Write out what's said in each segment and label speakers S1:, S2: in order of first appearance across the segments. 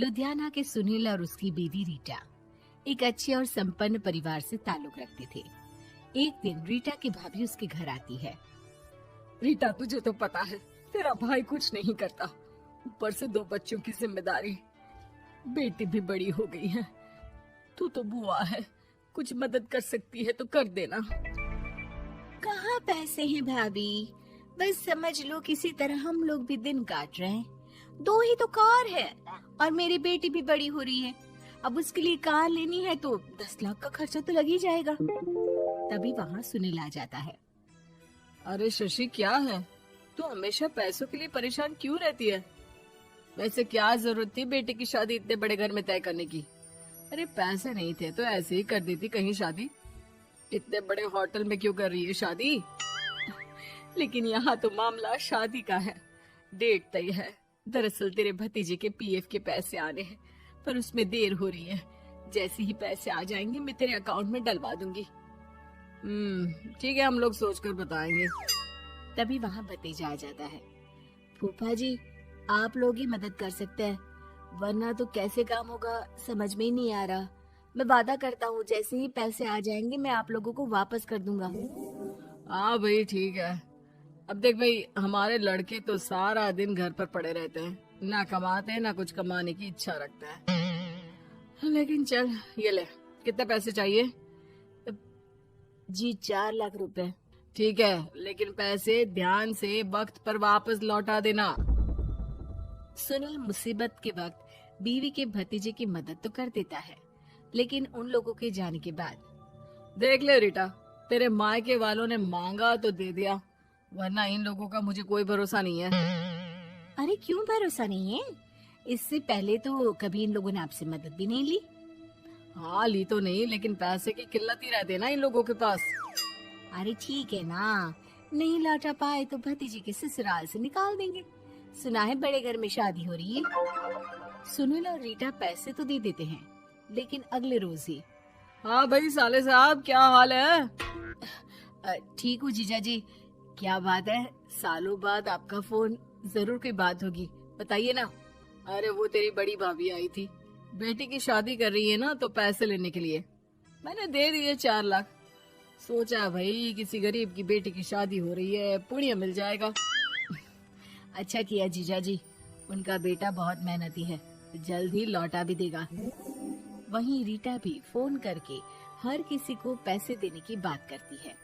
S1: लुधियाना के सुनील और उसकी बीवी रीटा एक अच्छे और संपन्न परिवार से ताल्लुक रखते थे। एक दिन रीटा की भाभी उसके घर आती है।
S2: रीटा, तुझे तो पता है तेरा भाई कुछ नहीं करता, ऊपर से 2 बच्चों की जिम्मेदारी, बेटी भी बड़ी हो गई है। तू तो बुआ है, कुछ मदद कर सकती है तो कर देना।
S1: कहाँ पैसे हैं भाभी, बस समझ लो किसी तरह हम लोग भी दिन काट रहे हैं। 2 ही तो कार है और मेरी बेटी भी बड़ी हो रही है। अब उसके लिए कार लेनी है तो 10 लाख का खर्चा तो लग ही जाएगा। तभी वहाँ सुनील आ जाता है।
S2: अरे शशि, क्या है, तू हमेशा पैसों के लिए परेशान क्यों रहती है? वैसे क्या जरूरत थी बेटी की शादी इतने बड़े घर में तय करने की? अरे पैसे नहीं थे तो ऐसे ही कर देती कहीं शादी। इतने बड़े होटल में क्यों कर रही है शादी? लेकिन यहाँ तो मामला शादी का है, डेट तय है। दरअसल तेरे भतीजे के पीएफ के पैसे आने हैं, पर उसमें देर हो रही है। जैसे ही पैसे आ जाएंगे मैं तेरे अकाउंट में डलवा दूंगी। ठीक है, हम लोग सोचकर बताएंगे।
S1: तभी वहाँ भतीजा आ जाता है। फूफा जी, आप लोग ही मदद कर सकते हैं, वरना तो कैसे काम होगा समझ में ही नहीं आ रहा। मैं वादा करता हूँ जैसे ही पैसे आ जाएंगे मैं आप लोगों को वापस कर दूंगा।
S2: हाँ भाई, ठीक है। अब देख भाई, हमारे लड़के तो सारा दिन घर पर पड़े रहते हैं, ना कमाते हैं ना कुछ कमाने की इच्छा रखते हैं। लेकिन चल, ये ले, कितने पैसे चाहिए?
S1: जी 4 लाख रुपए।
S2: ठीक है, लेकिन पैसे ध्यान से वक्त पर वापस लौटा देना।
S1: सुनील मुसीबत के वक्त बीवी के भतीजे की मदद तो कर देता है, लेकिन उन लोगों के जाने के बाद
S2: देख ले रीटा, तेरे मायके वालों ने मांगा तो दे दिया, वरना इन लोगों का मुझे कोई भरोसा नहीं है।
S1: अरे क्यों भरोसा नहीं है? इससे पहले तो कभी इन लोगों ने आपसे मदद भी नहीं ली।
S2: हाँ, ली तो नहीं, लेकिन पैसे की किल्लत ही रहती है ना इन लोगों के पास।
S1: अरे ठीक है ना, नहीं लौटा पाए तो भतीजे के ससुराल से निकाल देंगे। सुना है बड़े घर में शादी हो रही है। सुनील और रीटा पैसे तो दे देते हैं, लेकिन अगले रोज ही।
S2: हाँ भाई साले साहब, क्या हाल है?
S1: ठीक हूँ जीजा जी। क्या बात है, सालों बाद आपका फोन, जरूर कोई बात होगी, बताइए ना।
S2: अरे वो तेरी बड़ी भाभी आई थी, बेटी की शादी कर रही है ना, तो पैसे लेने के लिए मैंने दे दिए 4 लाख। सोचा भाई किसी गरीब की बेटी की शादी हो रही है, पुण्य मिल जाएगा।
S1: अच्छा किया जीजा जी, उनका बेटा बहुत मेहनती है, जल्द ही लौटा भी देगा। वहीं रीटा भी फोन करके हर किसी को पैसे देने की बात करती है।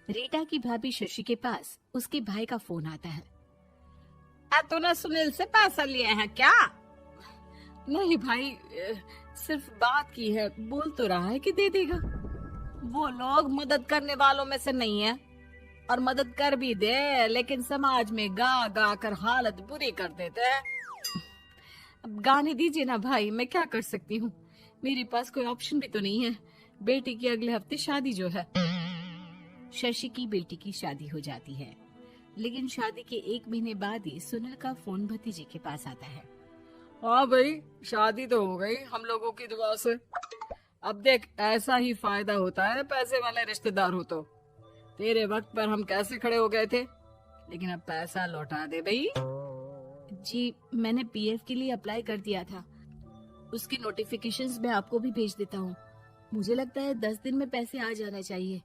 S1: रीटा की भाभी शशि के पास उसके भाई का फोन आता है।
S2: तूने सुनील से पैसा लिया है क्या? नहीं भाई, सिर्फ बात की है, बोल तो रहा है कि दे देगा। वो लोग मदद करने वालों में से नहीं है, और मदद कर भी दे लेकिन समाज में गा गा कर हालत बुरी कर देते हैं। अब गाने दीजिए ना भाई, मैं क्या कर सकती हूँ, मेरे पास कोई ऑप्शन भी तो नहीं है। बेटी की अगले हफ्ते शादी जो है।
S1: शशि की बेटी की शादी हो जाती है, लेकिन शादी के 1 महीने बाद ही सुनील का फोन भतीजे के पास आता है।
S2: हाँ भाई, शादी तो हो गई हम लोगों की दुआ से। अब देख, ऐसा ही फायदा होता है पैसे वाले रिश्तेदार हो तो। तेरे वक्त पर हम कैसे खड़े हो गए थे, लेकिन अब पैसा लौटा दे भाई।
S1: जी, मैंने पीएफ के लिए अप्लाई कर दिया था, उसकी नोटिफिकेशंस मैं आपको भी भेज देता हूँ। मुझे लगता है 10 दिन में पैसे आ जाना चाहिए।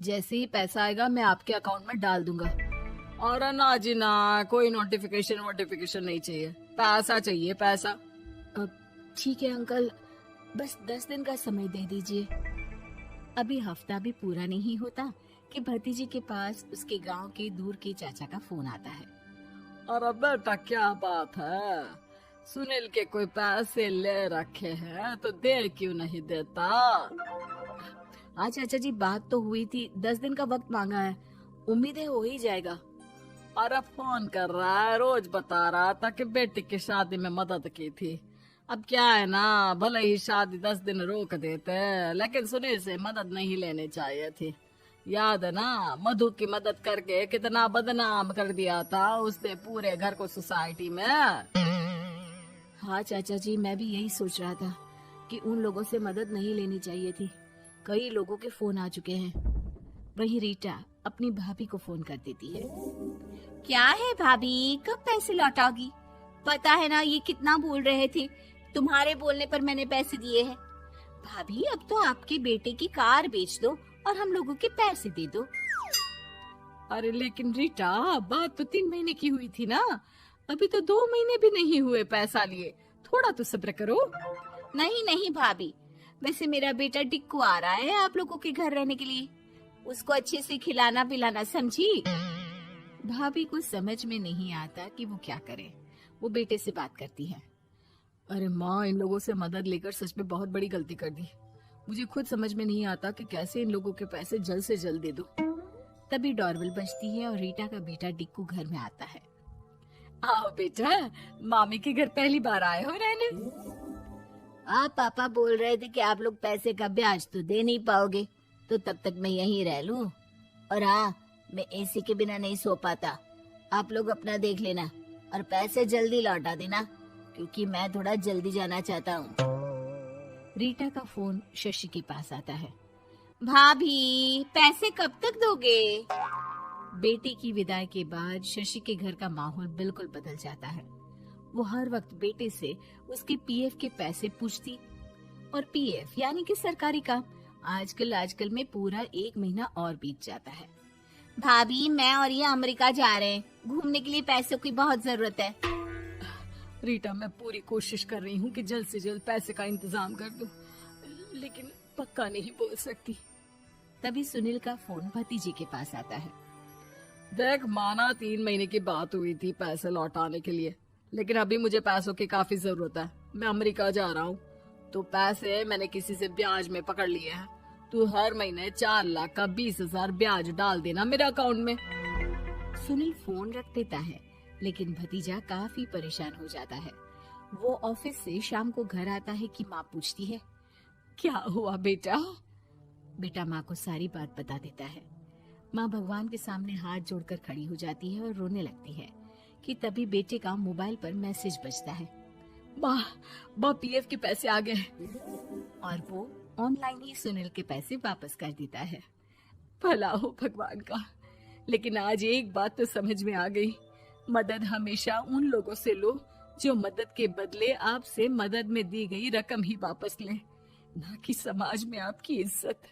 S2: जैसे ही पैसा आएगा मैं आपके अकाउंट में डाल दूंगा। और ना जी ना, कोई नोटिफिकेशन नहीं चाहिए, पैसा चाहिए, पैसा।
S1: अब ठीक है अंकल, बस 10 दिन का समय दे दीजिए। अभी हफ्ता भी पूरा नहीं होता कि भतीजे के पास उसके गांव के दूर के चाचा का फोन आता है।
S2: अरे बेटा, क्या बात है, सुनील के कोई पैसे ले रखे हैं तो दे क्यों नहीं देता?
S1: हाँ चाचा जी, बात तो हुई थी, 10 दिन का वक्त मांगा है, उम्मीद है हो ही जाएगा।
S2: अरे फोन कर रहा है, रोज बता रहा था कि बेटी की शादी में मदद की थी। अब क्या है ना, भले ही शादी 10 दिन रोक देते, लेकिन सुनील से मदद नहीं लेनी चाहिए थी। याद है ना, मधु की मदद करके कितना बदनाम कर दिया था उसने पूरे घर को सोसाइटी में।
S1: हाँ चाचा जी, मैं भी यही सोच रहा था कि उन लोगों से मदद नहीं लेनी चाहिए थी। कई लोगों के फोन आ चुके हैं। वही रीटा अपनी भाभी को फोन कर देती है। क्या है भाभी, कब पैसे लौटाओगी? पता है ना ये कितना बोल रहे थे, तुम्हारे बोलने पर मैंने पैसे दिए हैं। भाभी अब तो आपके बेटे की कार बेच दो और हम लोगों के पैसे दे दो।
S2: अरे लेकिन रीटा, बात तो 3 महीने की हुई थी ना, अभी तो 2 महीने भी नहीं हुए पैसा लिए, थोड़ा तो सब्र करो।
S1: नहीं नहीं भाभी, वैसे मेरा बेटा टिक्कू आ रहा है आप लोगों के घर रहने के लिए, उसको अच्छे से खिलाना पिलाना, समझी? भाभी को समझ में नहीं आता कि वो क्या करे। वो बेटे से बात करती है।
S2: अरे माँ, इन लोगों से मदद लेकर सच में बहुत बड़ी गलती कर दी। मुझे खुद समझ में नहीं आता कि कैसे इन लोगों के पैसे जल्द से जल्द दे दूं।
S1: तभी डोरबेल बजती है और रीटा का बेटा टिक्कू घर में आता है।
S2: आओ बेटा, मामी के घर पहली बार आए हो रहने?
S1: आप पापा बोल रहे थे कि आप लोग पैसे का ब्याज तो दे नहीं पाओगे, तो तब तक मैं यहीं रह लूं। और हाँ, मैं एसी के बिना नहीं सो पाता। आप लोग अपना देख लेना और पैसे जल्दी लौटा देना, क्योंकि मैं थोड़ा जल्दी जाना चाहता हूँ। रीटा का फोन शशि के पास आता है। भाभी, पैसे कब तक दोगे? बेटी की विदाई के बाद शशि के घर का माहौल बिल्कुल बदल जाता है। वो हर वक्त बेटे से उसके पीएफ के पैसे पूछती, और पीएफ यानी कि सरकारी काम आजकल में पूरा 1 महीना और बीत जाता है। भाभी, मैं और ये अमेरिका जा रहे हैं, घूमने के लिए पैसों की बहुत जरूरत है।
S2: रीटा, मैं पूरी कोशिश कर रही हूँ कि जल्द से जल्द पैसे का इंतजाम कर दूं, लेकिन पक्का नहीं बोल सकती।
S1: तभी सुनील का फोन भतीजे के पास आता है।
S2: देख माना 3 महीने की बात हुई थी पैसे लौटाने के लिए, लेकिन अभी मुझे पैसों की काफी जरूरत है। मैं अमेरिका जा रहा हूँ, तो पैसे मैंने किसी से ब्याज में पकड़ लिए हैं। तू हर महीने 4 लाख का 20,000 ब्याज डाल देना मेरे अकाउंट में।
S1: सुनील फोन रख देता है, लेकिन भतीजा काफी परेशान हो जाता है। वो ऑफिस से शाम को घर आता है कि माँ पूछती है,
S2: क्या हुआ बेटा?
S1: बेटा माँ को सारी बात बता देता है। माँ भगवान के सामने हाथ जोड़कर खड़ी हो जाती है और रोने लगती है कि तभी बेटे का मोबाइल पर मैसेज बजता है।
S2: माँ, पीएफ के पैसे आ गए।
S1: और वो ऑनलाइन ही सुनील के पैसे वापस कर देता है।
S2: भला हो भगवान का। लेकिन आज एक बात तो समझ में आ गई, मदद हमेशा उन लोगों से लो जो मदद के बदले आपसे मदद में दी गई रकम ही वापस लें, ना कि समाज में आपकी इज्जत।